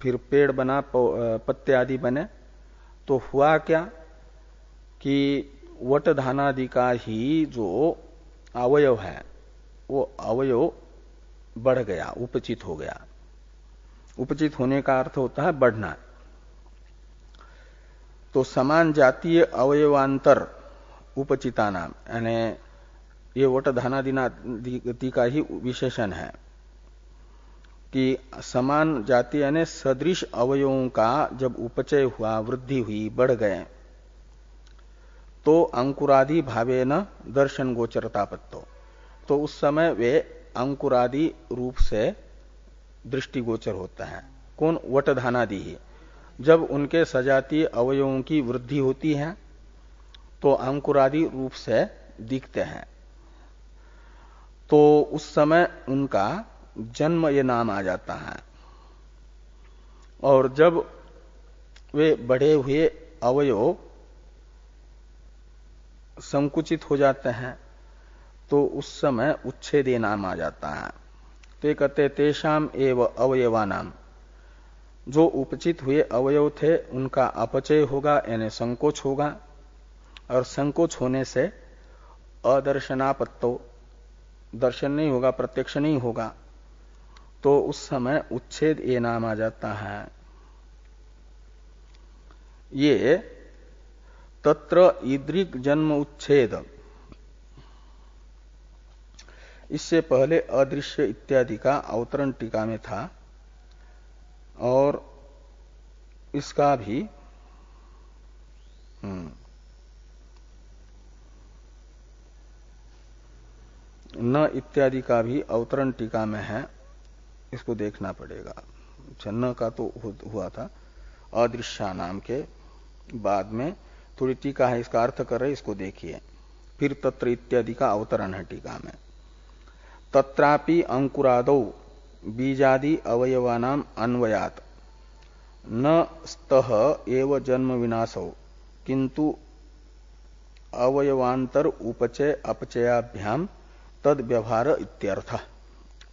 फिर पेड़ बना पत्ते आदि बने तो हुआ क्या कि वटधानादि का ही जो अवयव है वो अवयव बढ़ गया उपचित हो गया। उपचित होने का अर्थ होता है बढ़ना। तो समान जातीय अवयवांतर उपचिता नाम यानी ये वटधानादि का ही विशेषण है कि समान जाति यानी सदृश अवयवों का जब उपचय हुआ वृद्धि हुई बढ़ गए तो अंकुरादि भावेन दर्शन गोचरतापत्तो तो उस समय वे अंकुरादि रूप से दृष्टिगोचर होता है। कौन? वटधानादि ही। जब उनके सजातीय अवयवों की वृद्धि होती है तो अंकुरादि रूप से दिखते हैं तो उस समय उनका जन्म ये नाम आ जाता है। और जब वे बढ़े हुए अवयव संकुचित हो जाते हैं तो उस समय उच्छेद नाम आ जाता है। तो ये कहते तेषाम एव अवयवानाम जो उपचित हुए अवयव थे उनका अपचय होगा यानी संकोच होगा और संकोच होने से अदर्शनापत्तो दर्शन नहीं होगा प्रत्यक्ष नहीं होगा तो उस समय उच्छेद ये नाम आ जाता है। ये तत्र ईदृग जन्म उच्छेद इससे पहले अदृश्य इत्यादि का अवतरण टीका में था और इसका भी न इत्यादि का भी अवतरण टीका में है, इसको देखना पड़ेगा। न का तो हुआ था अदृश्या नाम के बाद में थोड़ी टीका है इसका अर्थ कर रहे इसको देखिए। फिर तत्र इत्यादि का अवतरण है टीका में। तत्रापि अंकुरादौ बीजादि अवयवानाम अन्वयात न स्तः एव जन्म विनाशौ किंतु अवयवांतर उपचय अपचयाभ्याम तद व्यवहार इत्यर्थ।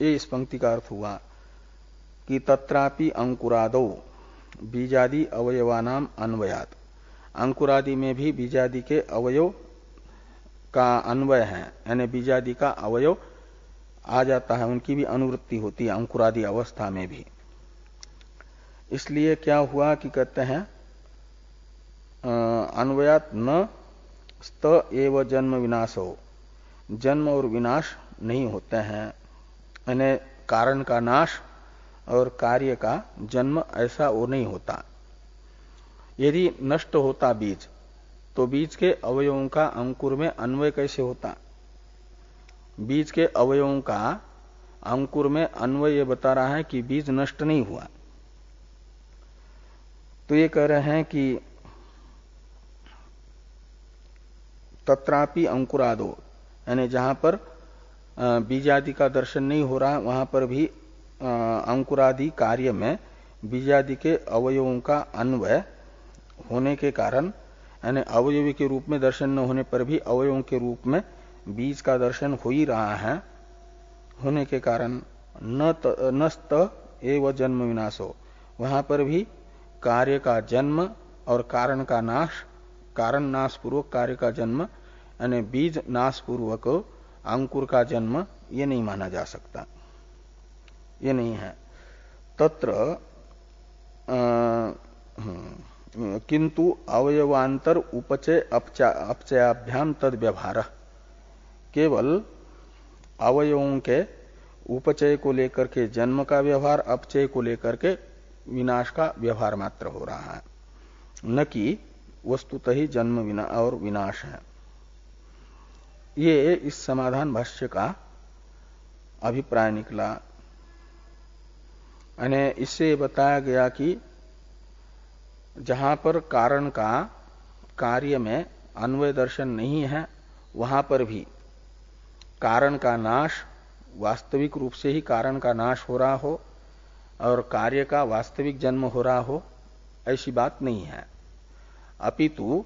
ये इस पंक्ति का अर्थ हुआ कि तत्रापि अंकुरादौ बीजादि अवयवानाम अन्वयात अंकुरादि में भी बीजादि के अवयव का अन्वय है यानी बीजादि का अवयव आ जाता है उनकी भी अनुवृत्ति होती है अंकुरादि अवस्था में भी। इसलिए क्या हुआ कि कहते हैं अन्वयात न स्त एव जन्म विनाशो, जन्म और विनाश नहीं होते हैं, यानी कारण का नाश और कार्य का जन्म ऐसा वो नहीं होता। यदि नष्ट होता बीज तो बीज के अवयवों का अंकुर में अन्वय कैसे होता? बीज के अवयवों का अंकुर में अन्वय ये बता रहा है कि बीज नष्ट नहीं हुआ। तो ये कह रहे हैं कि तत्रापि अंकुरादो, यानी जहां पर बीजादि का दर्शन नहीं हो रहा वहां पर भी अंकुरादि कार्य में बीजादि के अवयवों का अन्वय होने के कारण, यानी अवयवी के रूप में दर्शन न होने पर भी अवयवों के रूप में बीज का दर्शन हो ही रहा है, होने के कारण नस्त एव जन्म विनाशो, वहां पर भी कार्य का जन्म और कारण का नाश, कारण नाश पूर्वक कार्य का जन्म, यानी बीज नाश पूर्वक अंकुर का जन्म, ये नहीं माना जा सकता, ये नहीं है। तत्र किंतु अवयवांतर उपचय अपचयाभ्याम तद व्यवहार, केवल अवयवों के उपचय को लेकर के जन्म का व्यवहार, अपचय को लेकर के विनाश का व्यवहार मात्र हो रहा है, न कि वस्तुतः ही जन्म और विनाश है। ये इस समाधान भाष्य का अभिप्राय निकला। यानी इससे बताया गया कि जहां पर कारण का कार्य में अन्वय दर्शन नहीं है वहां पर भी कारण का नाश, वास्तविक रूप से ही कारण का नाश हो रहा हो और कार्य का वास्तविक जन्म हो रहा हो, ऐसी बात नहीं है। अपितु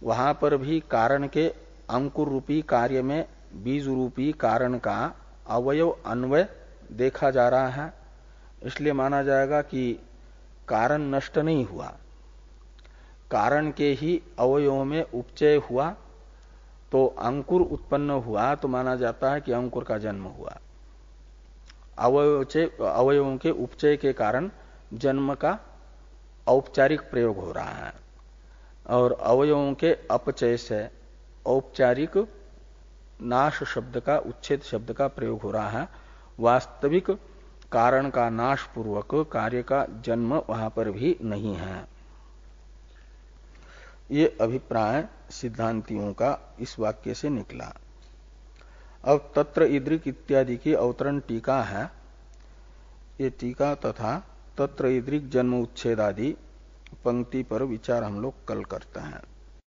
वहां पर भी कारण के अंकुर रूपी कार्य में बीज रूपी कारण का अवयव अन्वय देखा जा रहा है, इसलिए माना जाएगा कि कारण नष्ट नहीं हुआ, कारण के ही अवयवों में उपचय हुआ तो अंकुर उत्पन्न हुआ तो माना जाता है कि अंकुर का जन्म हुआ। अवयवों के उपचय के कारण जन्म का औपचारिक प्रयोग हो रहा है और अवयवों के अपचय से औपचारिक नाश शब्द का, उच्छेद शब्द का प्रयोग हो रहा है। वास्तविक कारण का नाश पूर्वक कार्य का जन्म वहां पर भी नहीं है। ये अभिप्राय सिद्धांतियों का इस वाक्य से निकला। अब तत्र ईदृक इत्यादि की अवतरण टीका है, ये टीका तथा तत्र ईदृक जन्म उच्छेद आदि पंक्ति पर विचार हम लोग कल करते हैं।